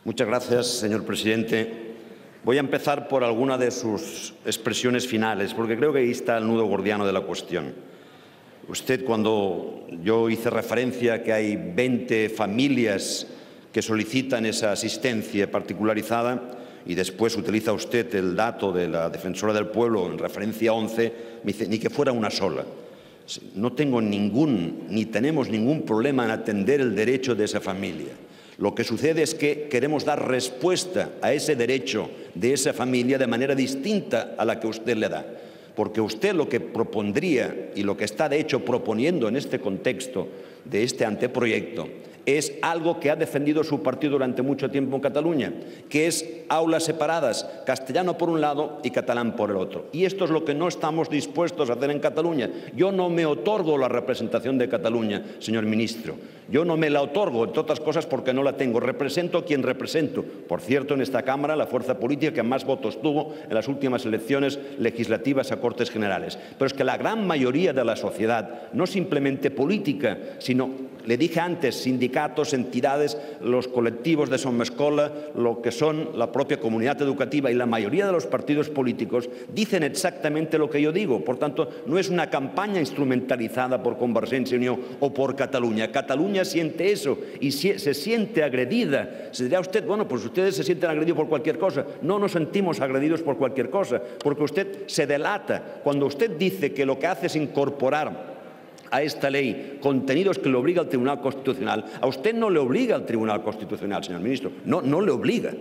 Muchas gracias, señor presidente. Voy a empezar por alguna de sus expresiones finales, porque creo que ahí está el nudo gordiano de la cuestión. Usted, cuando yo hice referencia a que hay 20 familias que solicitan esa asistencia particularizada y después utiliza usted el dato de la Defensora del Pueblo en referencia a 11, me dice, ni que fuera una sola. No tengo ni tenemos ningún problema en atender el derecho de esa familia. Lo que sucede es que queremos dar respuesta a ese derecho de esa familia de manera distinta a la que usted le da. Porque usted lo que propondría y lo que está de hecho proponiendo en este contexto de este anteproyecto es algo que ha defendido su partido durante mucho tiempo en Cataluña, que es aulas separadas, castellano por un lado y catalán por el otro. Y esto es lo que no estamos dispuestos a hacer en Cataluña. Yo no me otorgo la representación de Cataluña, señor ministro. Yo no me la otorgo, entre otras cosas, porque no la tengo. Represento a quien represento. Por cierto, en esta Cámara, la fuerza política que más votos tuvo en las últimas elecciones legislativas a Cortes Generales. Pero es que la gran mayoría de la sociedad, no simplemente política, sino, le dije antes, sindicatos, entidades, los colectivos de Somescola, lo que son la propia comunidad educativa y la mayoría de los partidos políticos dicen exactamente lo que yo digo. Por tanto, no es una campaña instrumentalizada por Convergencia y Unió o por Cataluña. Cataluña siente eso y se siente agredida. Se dirá usted, bueno, pues ustedes se sienten agredidos por cualquier cosa. No nos sentimos agredidos por cualquier cosa, porque usted se delata. Cuando usted dice que lo que hace es incorporar a esta ley contenidos que le obliga al Tribunal Constitucional, a usted no le obliga al Tribunal Constitucional, señor ministro, no le obliga.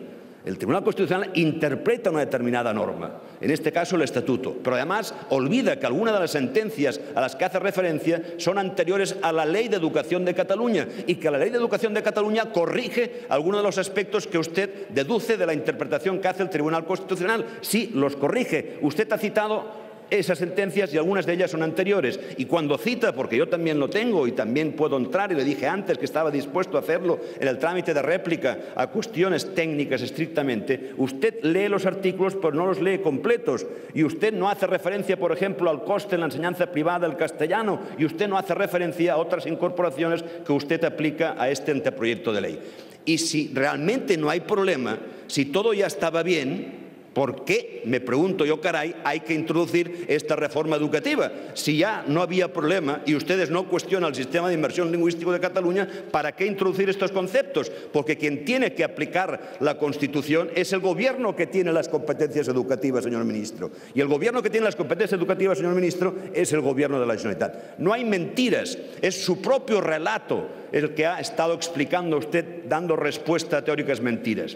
El Tribunal Constitucional interpreta una determinada norma, en este caso el Estatuto, pero además olvida que algunas de las sentencias a las que hace referencia son anteriores a la Ley de Educación de Cataluña y que la Ley de Educación de Cataluña corrige algunos de los aspectos que usted deduce de la interpretación que hace el Tribunal Constitucional. Sí, los corrige. Usted ha citado esas sentencias y algunas de ellas son anteriores. Y cuando cita, porque yo también lo tengo y también puedo entrar, y le dije antes que estaba dispuesto a hacerlo en el trámite de réplica a cuestiones técnicas estrictamente, usted lee los artículos pero no los lee completos. Y usted no hace referencia, por ejemplo, al coste en la enseñanza privada del castellano, y usted no hace referencia a otras incorporaciones que usted aplica a este anteproyecto de ley. Y si realmente no hay problema, si todo ya estaba bien, ¿por qué, me pregunto yo, caray, hay que introducir esta reforma educativa? Si ya no había problema y ustedes no cuestionan el sistema de inmersión lingüístico de Cataluña, ¿para qué introducir estos conceptos? Porque quien tiene que aplicar la Constitución es el Gobierno que tiene las competencias educativas, señor ministro. Y el Gobierno que tiene las competencias educativas, señor ministro, es el Gobierno de la Generalitat. No hay mentiras, es su propio relato el que ha estado explicando usted, dando respuesta a teóricas mentiras.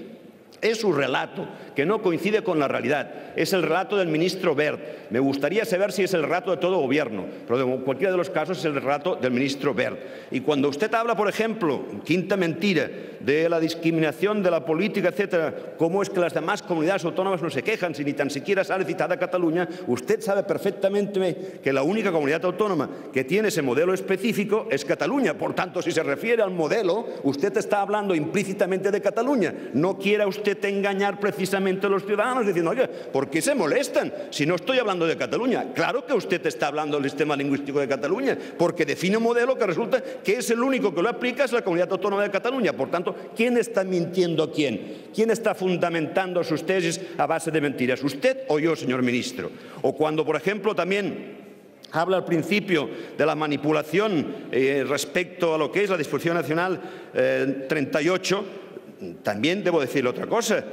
Es su relato, que no coincide con la realidad. Es el relato del ministro Wert. Me gustaría saber si es el relato de todo gobierno, pero en cualquiera de los casos es el relato del ministro Wert. Y cuando usted habla, por ejemplo, quinta mentira, de la discriminación de la política, etcétera, cómo es que las demás comunidades autónomas no se quejan si ni tan siquiera sale citada Cataluña, usted sabe perfectamente que la única comunidad autónoma que tiene ese modelo específico es Cataluña. Por tanto, si se refiere al modelo, usted está hablando implícitamente de Cataluña. No quiera usted engañar precisamente a los ciudadanos diciendo, oye, ¿por qué se molestan si no estoy hablando de Cataluña? Claro que usted está hablando del sistema lingüístico de Cataluña, porque define un modelo que resulta que es el único que lo aplica, es la comunidad autónoma de Cataluña. Por tanto, ¿quién está mintiendo a quién? ¿Quién está fundamentando sus tesis a base de mentiras? ¿Usted o yo, señor ministro? O cuando, por ejemplo, también habla al principio de la manipulación respecto a lo que es la disposición nacional 38, también debo decirle otra cosa.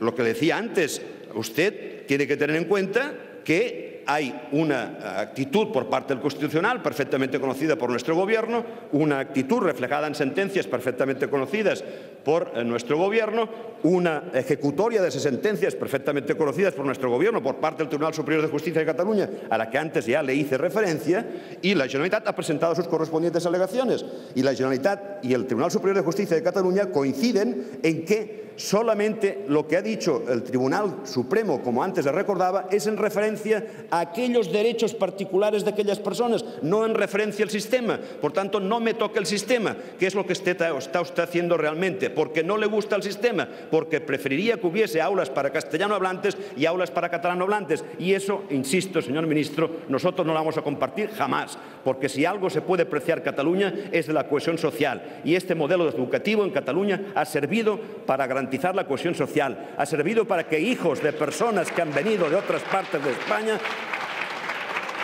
Lo que decía antes, usted tiene que tener en cuenta que hay una actitud por parte del Constitucional perfectamente conocida por nuestro Gobierno, una actitud reflejada en sentencias perfectamente conocidas por nuestro Gobierno, una ejecutoria de esas sentencias perfectamente conocidas por nuestro Gobierno por parte del Tribunal Superior de Justicia de Cataluña, a la que antes ya le hice referencia, y la Generalitat ha presentado sus correspondientes alegaciones. Y la Generalitat y el Tribunal Superior de Justicia de Cataluña coinciden en que solamente lo que ha dicho el Tribunal Supremo, como antes le recordaba, es en referencia a aquellos derechos particulares de aquellas personas, no en referencia al sistema. Por tanto, no me toque el sistema, que es lo que está usted haciendo realmente, porque no le gusta el sistema, porque preferiría que hubiese aulas para castellano hablantes y aulas para catalano hablantes. Y eso, insisto, señor ministro, nosotros no lo vamos a compartir jamás, porque si algo se puede apreciar Cataluña es de la cohesión social. Y este modelo educativo en Cataluña ha servido para garantizar la cohesión social, ha servido para que hijos de personas que han venido de otras partes de España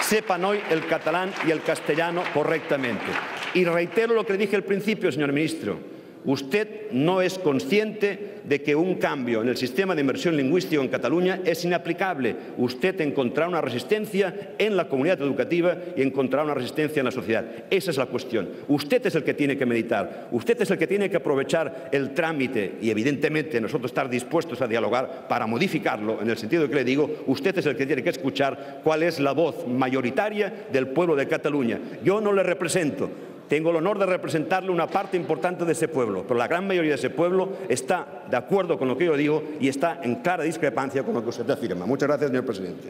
sepan hoy el catalán y el castellano correctamente. Y reitero lo que dije al principio, señor ministro. Usted no es consciente de que un cambio en el sistema de inmersión lingüística en Cataluña es inaplicable. Usted encontrará una resistencia en la comunidad educativa y encontrará una resistencia en la sociedad. Esa es la cuestión. Usted es el que tiene que meditar. Usted es el que tiene que aprovechar el trámite y, evidentemente, nosotros estar dispuestos a dialogar para modificarlo, en el sentido que le digo, usted es el que tiene que escuchar cuál es la voz mayoritaria del pueblo de Cataluña. Yo no le represento. Tengo el honor de representarle una parte importante de ese pueblo, pero la gran mayoría de ese pueblo está de acuerdo con lo que yo digo y está en clara discrepancia con lo que usted afirma. Muchas gracias, señor presidente.